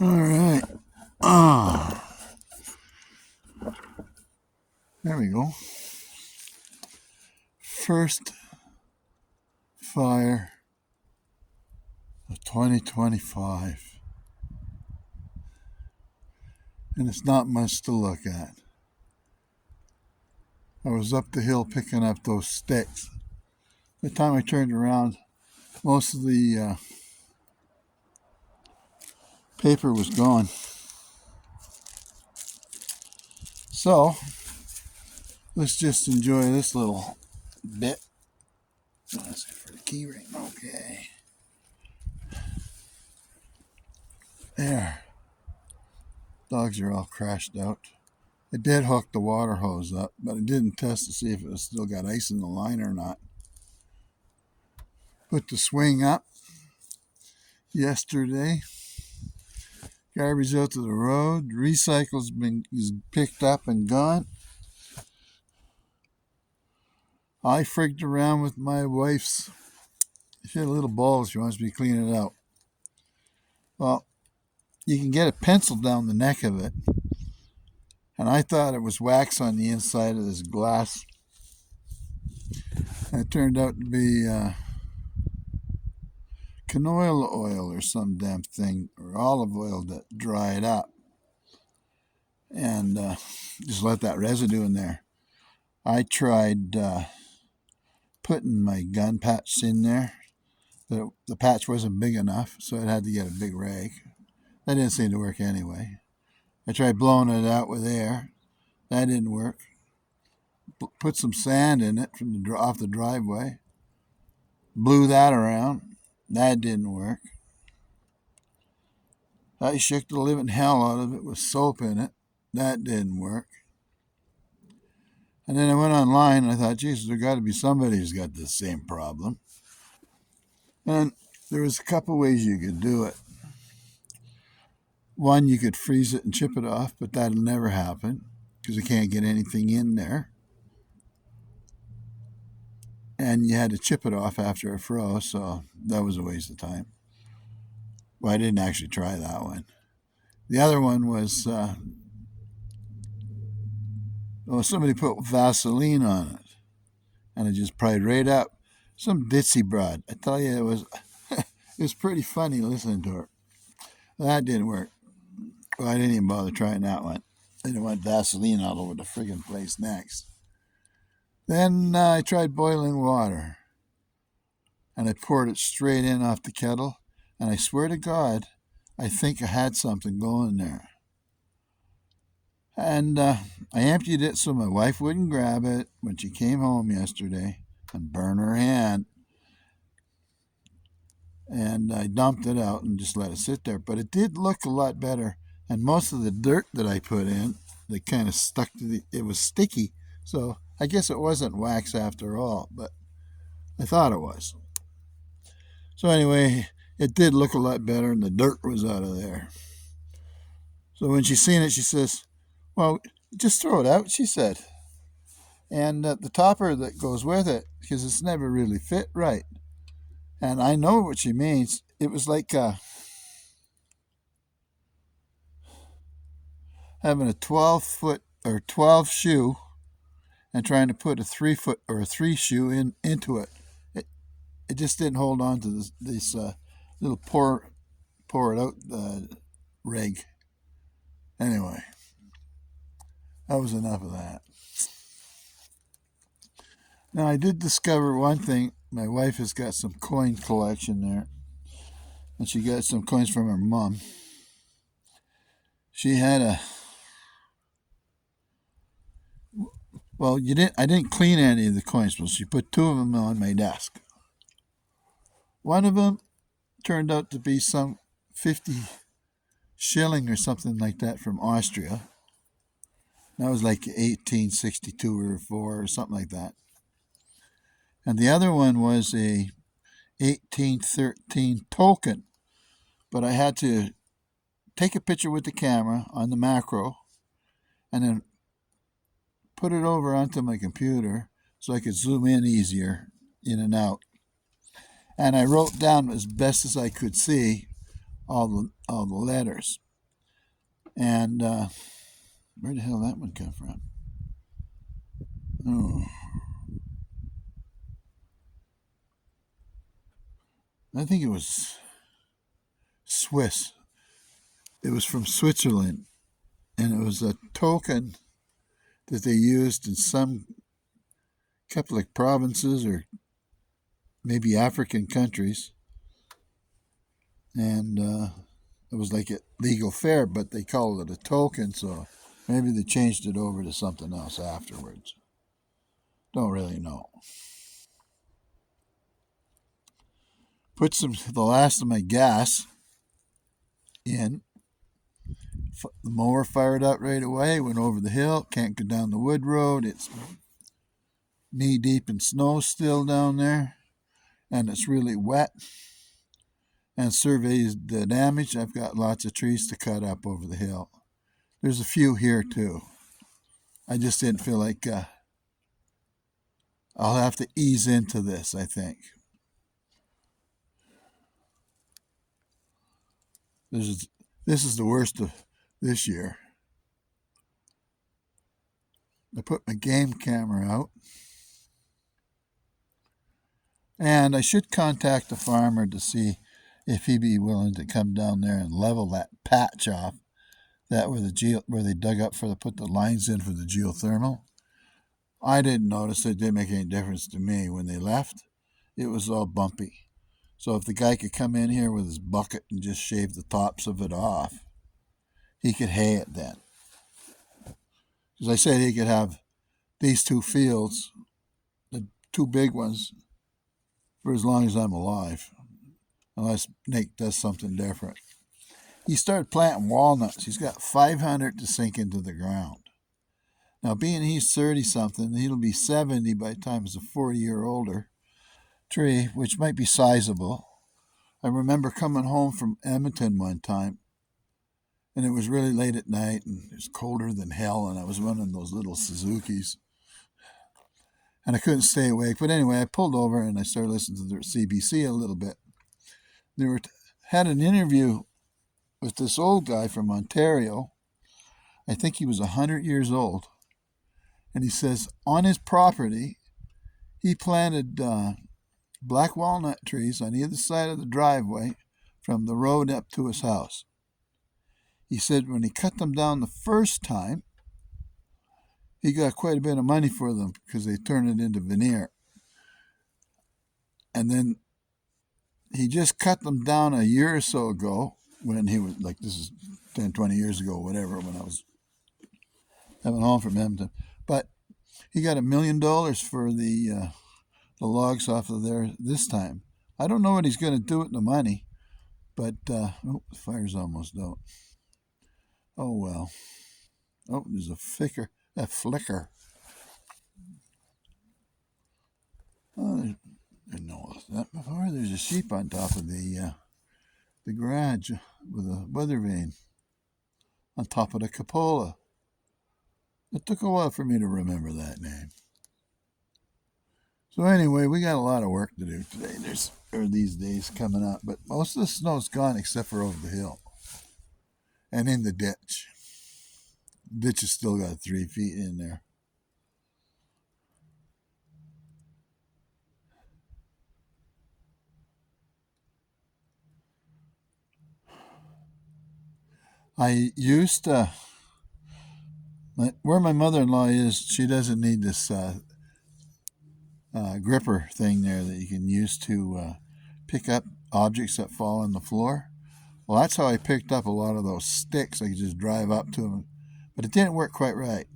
All right. Ah, there we go. First fire of 2025. And it's not much to look at. I was up the hill picking up those sticks. By the time I turned around, most of the paper was gone. So, let's just enjoy this little bit. Let's see for the key ring. Okay. There. Dogs are all crashed out. I did hook the water hose up, but I didn't test to see if it was still got ice in the line or not. Put the swing up yesterday. Garbage out to the road. Recycle's been picked up and gone. I frigged around with my wife's. She had a little ball. She wants me to clean it out. Well, you can get a pencil down the neck of it. And I thought it was wax on the inside of this glass. And it turned out to be canola oil or some damn thing, or olive oil that dried up. And just let that residue in there. I tried putting my gun patch in there. The patch wasn't big enough, so I had to get a big rag. That didn't seem to work anyway. I tried blowing it out with air. That didn't work. Put some sand in it from off the driveway. Blew that around. That didn't work. I shook the living hell out of it with soap in it. That didn't work. And then I went online and I thought, Jesus, there got to be somebody who's got the same problem. And there was a couple ways you could do it. One, you could freeze it and chip it off, but that'll never happen because you can't get anything in there. And you had to chip it off after it froze, so that was a waste of time. Well, I didn't actually try that one. The other one was somebody put Vaseline on it, and it just pried right up. Some ditzy broad. I tell you, it was pretty funny listening to her. That didn't work. Well, I didn't even bother trying that one. I didn't want Vaseline all over the friggin' place next. Then I tried boiling water, and I poured it straight in off the kettle, and I swear to God, I think I had something going there. And I emptied it so my wife wouldn't grab it when she came home yesterday and burn her hand. And I dumped it out and just let it sit there. But it did look a lot better. And most of the dirt that I put in, they kind of stuck to it was sticky. So I guess it wasn't wax after all, but I thought it was. So anyway, it did look a lot better and the dirt was out of there. So when she seen it, she says, well, just throw it out, she said. And the topper that goes with it, because it's never really fit right. And I know what she means. It was like having a 12-foot or 12 shoe and trying to put a 3-foot or a 3 shoe into it. It just didn't hold on to this little pour it out rig. Anyway, that was enough of that. Now I did discover one thing. My wife has got some coin collection there, and she got some coins from her mom. She had I didn't clean any of the coins, but she put 2 of them on my desk. One of them turned out to be some 50 shilling or something like that from Austria. That was like 1862 or 4 or something like that. And the other one was a 1813 token, but I had to take a picture with the camera on the macro and then put it over onto my computer so I could zoom in easier, in and out. And I wrote down as best as I could see all the letters. And where the hell that one come from? Oh, I think it was Swiss. It was from Switzerland, and it was a token that they used in some couple of provinces or maybe African countries, and it was like a legal fare, but they called it a token, so maybe they changed it over to something else afterwards. Don't really know. Put the last of my gas in. The mower fired up right away. Went over the hill. Can't go down the wood road. It's knee deep in snow still down there, and it's really wet. And surveys the damage. I've got lots of trees to cut up over the hill. There's a few here too. I just didn't feel like I'll have to ease into this, I think. This is the worst of this year. I put my game camera out, and I should contact the farmer to see if he'd be willing to come down there and level that patch off, that where they dug up put the lines in for the geothermal. I didn't notice it didn't make any difference to me when they left. It was all bumpy. So if the guy could come in here with his bucket and just shave the tops of it off, he could hay it then. As I said, he could have these two fields, the two big ones, for as long as I'm alive, unless Nate does something different. He started planting walnuts. He's got 500 to sink into the ground. Now, being he's 30-something, he'll be 70 by the time it's a 40-year-older tree, which might be sizable. I remember coming home from Edmonton one time, and it was really late at night, and it was colder than hell, and I was running those little Suzukis, and I couldn't stay awake. But anyway, I pulled over, and I started listening to the CBC a little bit. They had an interview with this old guy from Ontario. I think he was 100 years old. And he says on his property, he planted black walnut trees on either side of the driveway from the road up to his house. He said when he cut them down the first time, he got quite a bit of money for them because they turned it into veneer. And then he just cut them down a year or so ago when he was like, this is 10, 20 years ago, whatever, when I was coming home from Edmonton. But he got $1 million for the logs off of there this time. I don't know what he's going to do with the money, but the fire's almost out. Oh well. Oh, there's a flicker. Oh, I didn't know that before. There's a sheep on top of the garage with a weather vane on top of the cupola. It took a while for me to remember that name. So anyway, we got a lot of work to do today. These days coming up, but most of the snow's gone except for over the hill and in the ditch. The ditch has still got 3 feet in there. I used to, where my mother-in-law is, she doesn't need this gripper thing there that you can use to pick up objects that fall on the floor. Well, that's how I picked up a lot of those sticks. I could just drive up to them, but it didn't work quite right.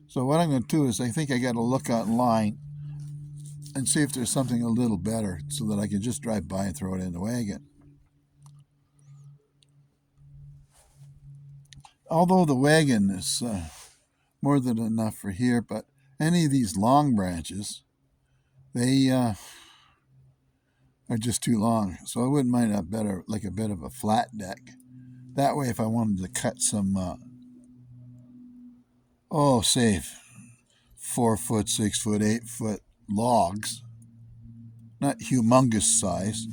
So what I'm going to do is I think I got to look online and see if there's something a little better so that I can just drive by and throw it in the wagon. Although the wagon is more than enough for here, but any of these long branches, they are just too long. So I wouldn't mind a bit of a flat deck. That way, if I wanted to cut some, say 4 foot, 6 foot, 8 foot logs, not humongous size,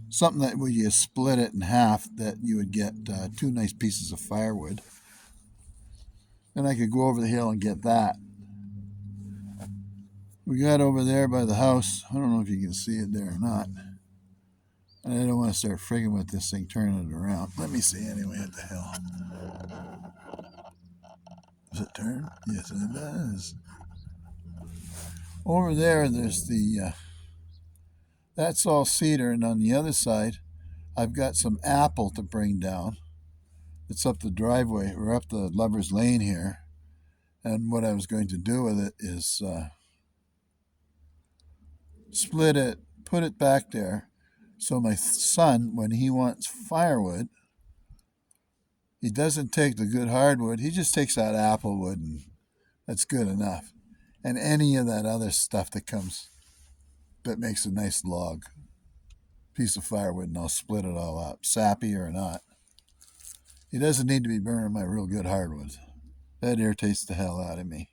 something that when you split it in half, that you would get 2 nice pieces of firewood. Then I could go over the hill and get that. We got over there by the house. I don't know if you can see it there or not. And I don't want to start frigging with this thing, turning it around. Let me see anyway. What the hell? Does it turn? Yes, it does. Over there, there's the, that's all cedar. And on the other side, I've got some apple to bring down. It's up the driveway. We're up the Lover's Lane here. And what I was going to do with it is split it, put it back there. So my son, when he wants firewood, he doesn't take the good hardwood. He just takes that apple wood, and that's good enough. And any of that other stuff that comes, that makes a nice log, piece of firewood, and I'll split it all up, sappy or not. He doesn't need to be burning my real good hardwood. That irritates the hell out of me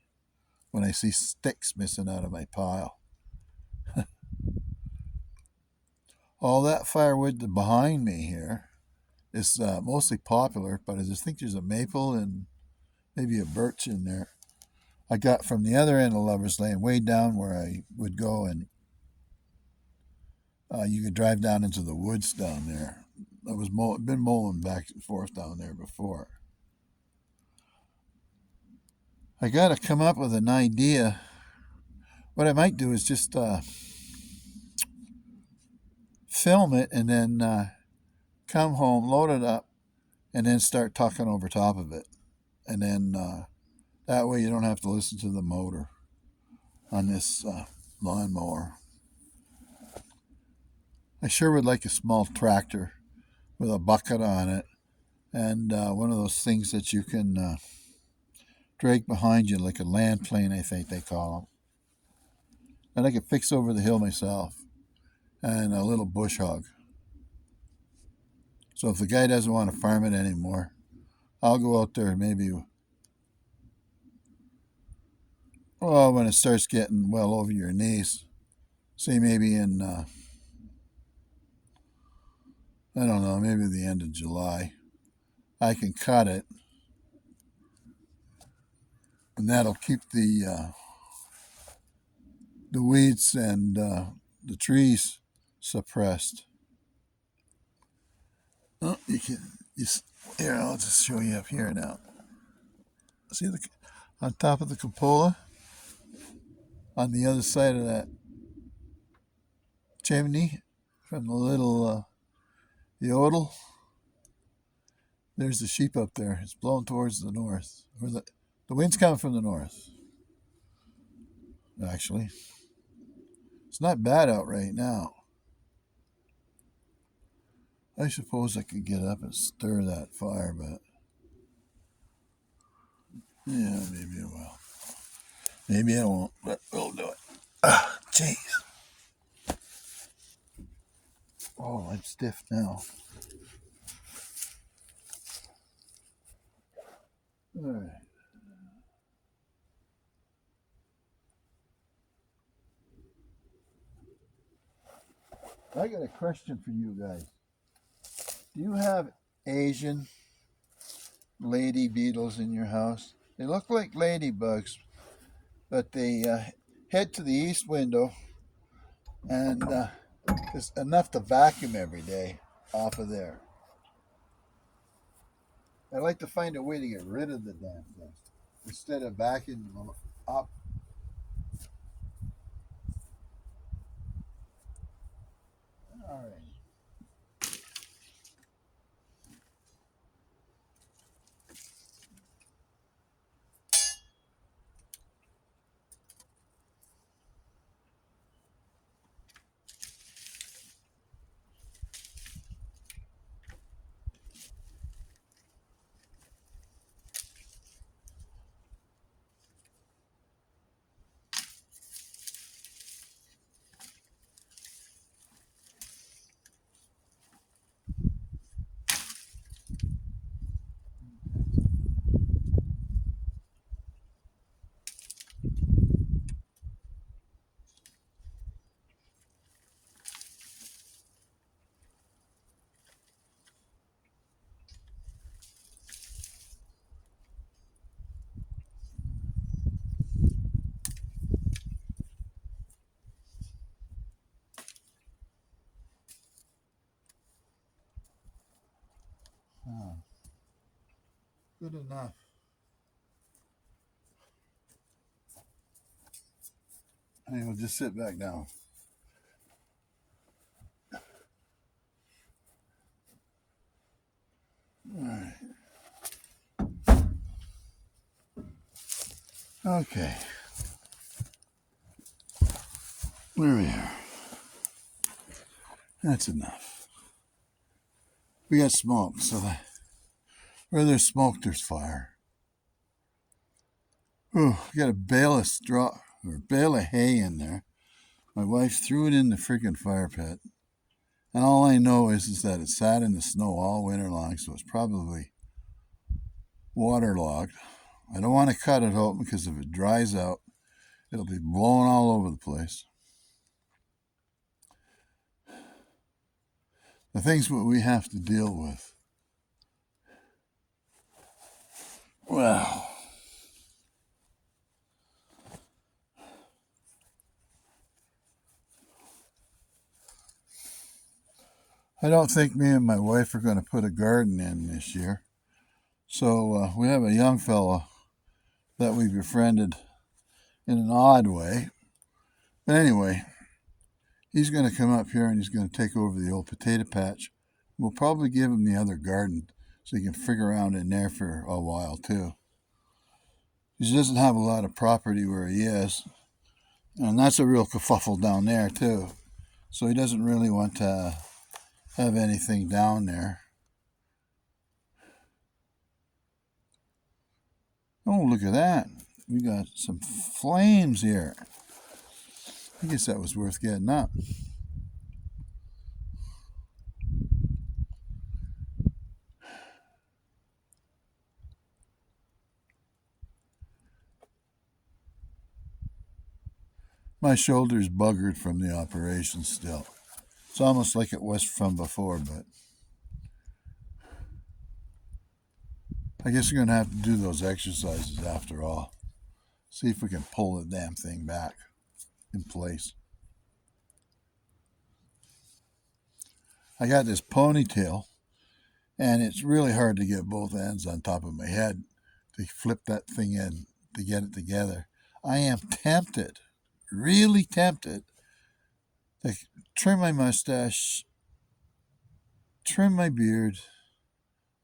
when I see sticks missing out of my pile. All that firewood behind me here is mostly popular, but I just think there's a maple and maybe a birch in there. I got from the other end of Lover's Lane, way down where I would go, and you could drive down into the woods down there. I was been mowing back and forth down there before. I got to come up with an idea. What I might do is just film it and then come home, load it up, and then start talking over top of it. And then that way you don't have to listen to the motor on this lawnmower. I sure would like a small tractor with a bucket on it and one of those things that you can drag behind you, like a land plane, I think they call them. And I could fix over the hill myself, and a little bush hog. So if the guy doesn't want to farm it anymore, I'll go out there maybe, well, when it starts getting well over your knees, say maybe in, I don't know, maybe the end of July, I can cut it, and that'll keep the weeds and the trees suppressed. Oh, you can, here, I'll just show you up here now. See on top of the cupola, on the other side of that chimney from the little yodel, there's the sheep up there. It's blowing towards the north. Or the wind's coming from the north, actually. It's not bad out right now. I suppose I could get up and stir that fire, but yeah, maybe I will. Maybe I won't, but we'll do it. Ah, jeez. Oh, I'm stiff now. All right. I got a question for you guys. Do you have Asian lady beetles in your house? They look like ladybugs, but they head to the east window, and it's enough to vacuum every day off of there. I'd like to find a way to get rid of the damn thing instead of vacuuming them up. All right. Oh, good enough. Hey, we'll just sit back down. All right. Okay. There we are. That's enough. We got smoke, so where there's smoke, there's fire. Oh, we got a bale of straw or a bale of hay in there. My wife threw it in the freaking fire pit. And all I know is that it sat in the snow all winter long, so it's probably waterlogged. I don't want to cut it open because if it dries out, it'll be blowing all over the place. The things that we have to deal with. Well, I don't think me and my wife are going to put a garden in this year. So we have a young fellow that we befriended in an odd way. But anyway, he's going to come up here and he's going to take over the old potato patch. We'll probably give him the other garden so he can figure around in there for a while too. He doesn't have a lot of property where he is, and that's a real kerfuffle down there too. So he doesn't really want to have anything down there. Oh, look at that. We got some flames here. I guess that was worth getting up. My shoulder's buggered from the operation still. It's almost like it was from before, but I guess we're going to have to do those exercises after all. See if we can pull the damn thing back in place. I got this ponytail, and it's really hard to get both ends on top of my head to flip that thing in to get it together. I am tempted, really tempted, to trim my mustache, trim my beard,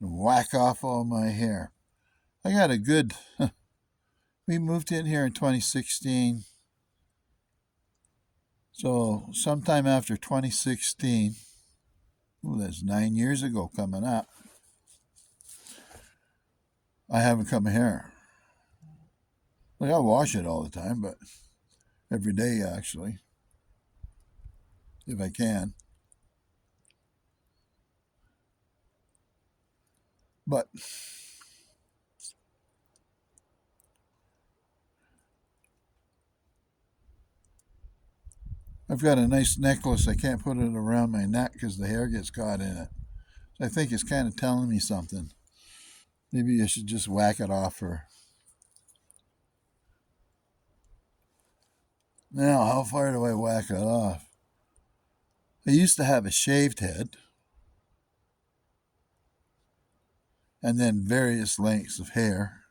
and whack off all my hair. I got a good. We moved in here in 2016. So sometime after 2016, that's 9 years ago coming up, I haven't cut my hair. Like I wash it all the time, but every day actually, if I can. But I've got a nice necklace. I can't put it around my neck because the hair gets caught in it. So I think it's kind of telling me something. Maybe I should just whack it off her. Now, how far do I whack it off? I used to have a shaved head and then various lengths of hair.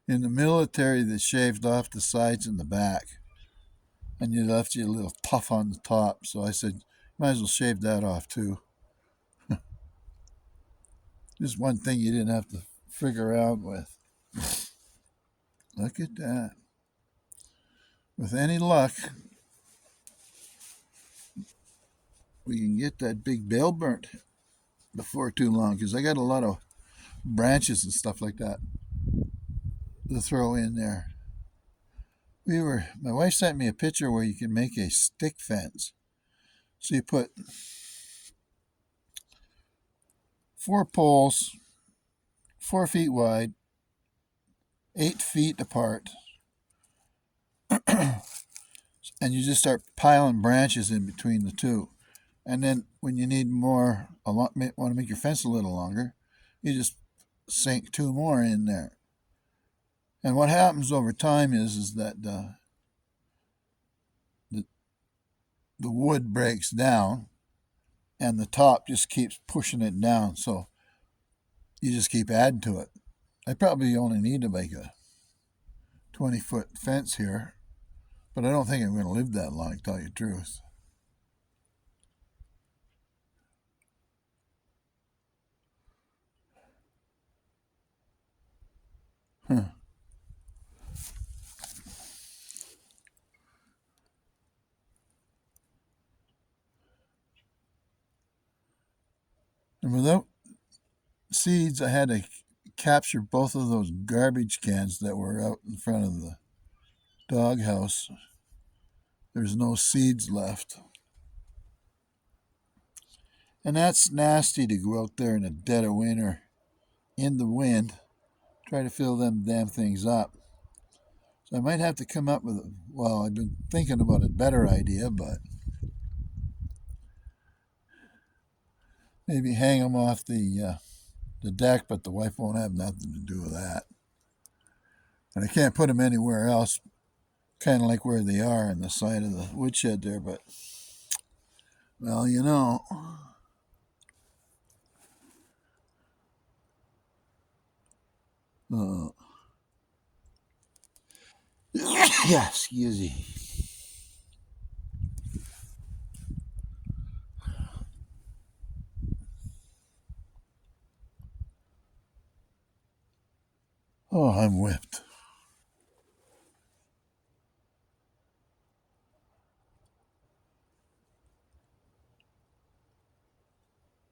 In the military, they shaved off the sides and the back, and you left you a little puff on the top. So I said, might as well shave that off too. Just one thing you didn't have to figure out with. Look at that. With any luck, we can get that big bale burnt before too long, because I got a lot of branches and stuff like that to throw in there. My wife sent me a picture where you can make a stick fence. So you put 4 poles, 4 feet wide, 8 feet apart, and you just start piling branches in between the two. And then when you need more, want to make your fence a little longer, you just sink 2 more in there. And what happens over time is that the wood breaks down, and the top just keeps pushing it down. So you just keep adding to it. I probably only need to make a 20-foot fence here, but I don't think I'm going to live that long, to tell you the truth. Huh. And without seeds, I had to capture both of those garbage cans that were out in front of the doghouse. There's no seeds left. And that's nasty to go out there in the dead of winter in the wind, try to fill them damn things up. So I might have to come up with, well, I've been thinking about a better idea, but maybe hang them off the deck, but the wife won't have nothing to do with that. And I can't put them anywhere else, kind of like where they are on the side of the woodshed there, but, well, you know. Yeah, excuse me. Oh, I'm whipped.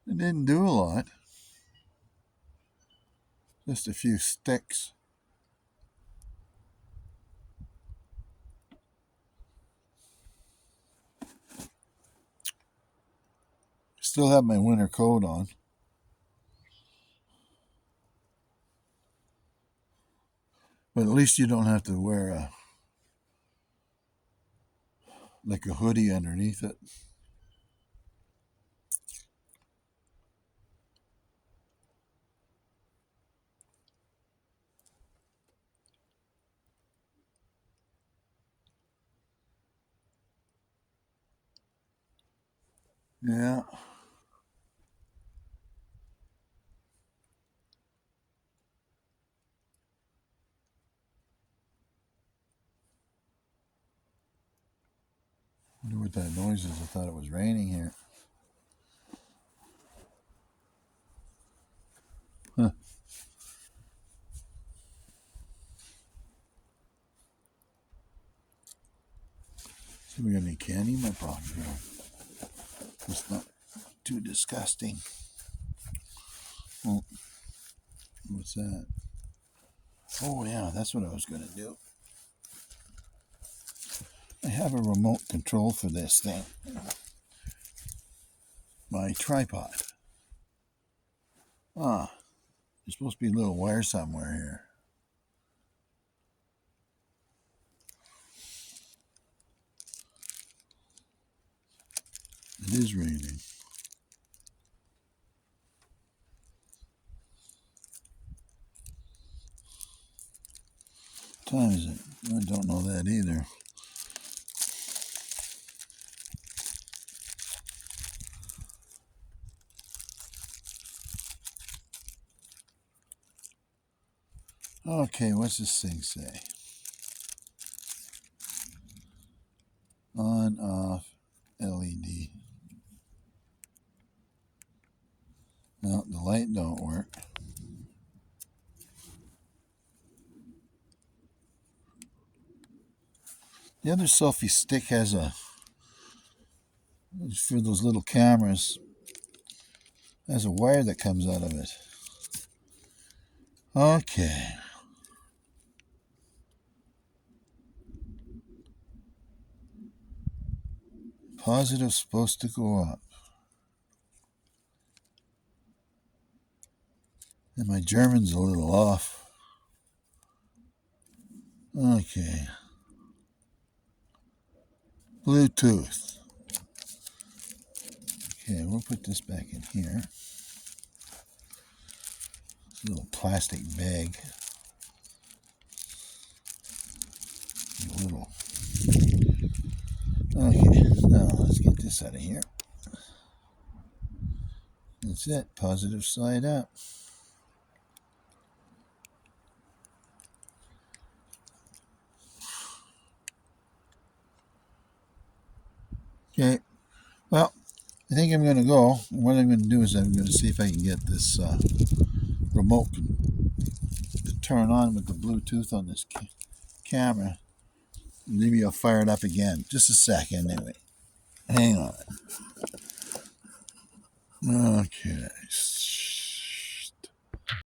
It didn't do a lot. Just a few sticks. Still have my winter coat on. But at least you don't have to wear like a hoodie underneath it. Yeah. I wonder what that noise is. I thought it was raining here. Huh. See, we got any candy in my pocket here. It's not too disgusting. Oh, what's that? Oh, yeah, that's what I was going to do. I have a remote control for this thing. My tripod. Ah, there's supposed to be a little wire somewhere here. It is raining. What time is it? I don't know that either. Okay, what's this thing say? On, off, LED. No, the light don't work. The other selfie stick has for those little cameras, has a wire that comes out of it. Okay. Positive supposed to go up. And my German's a little off. Okay. Bluetooth. Okay, we'll put this back in here. It's a little plastic bag. A little. Okay, now let's get this out of here. That's it. Positive side up. Okay. Well, I think I'm going to go. What I'm going to do is I'm going to see if I can get this remote to turn on with the Bluetooth on this camera. Maybe I'll fire it up again. Just a second, anyway. Hang on. Okay.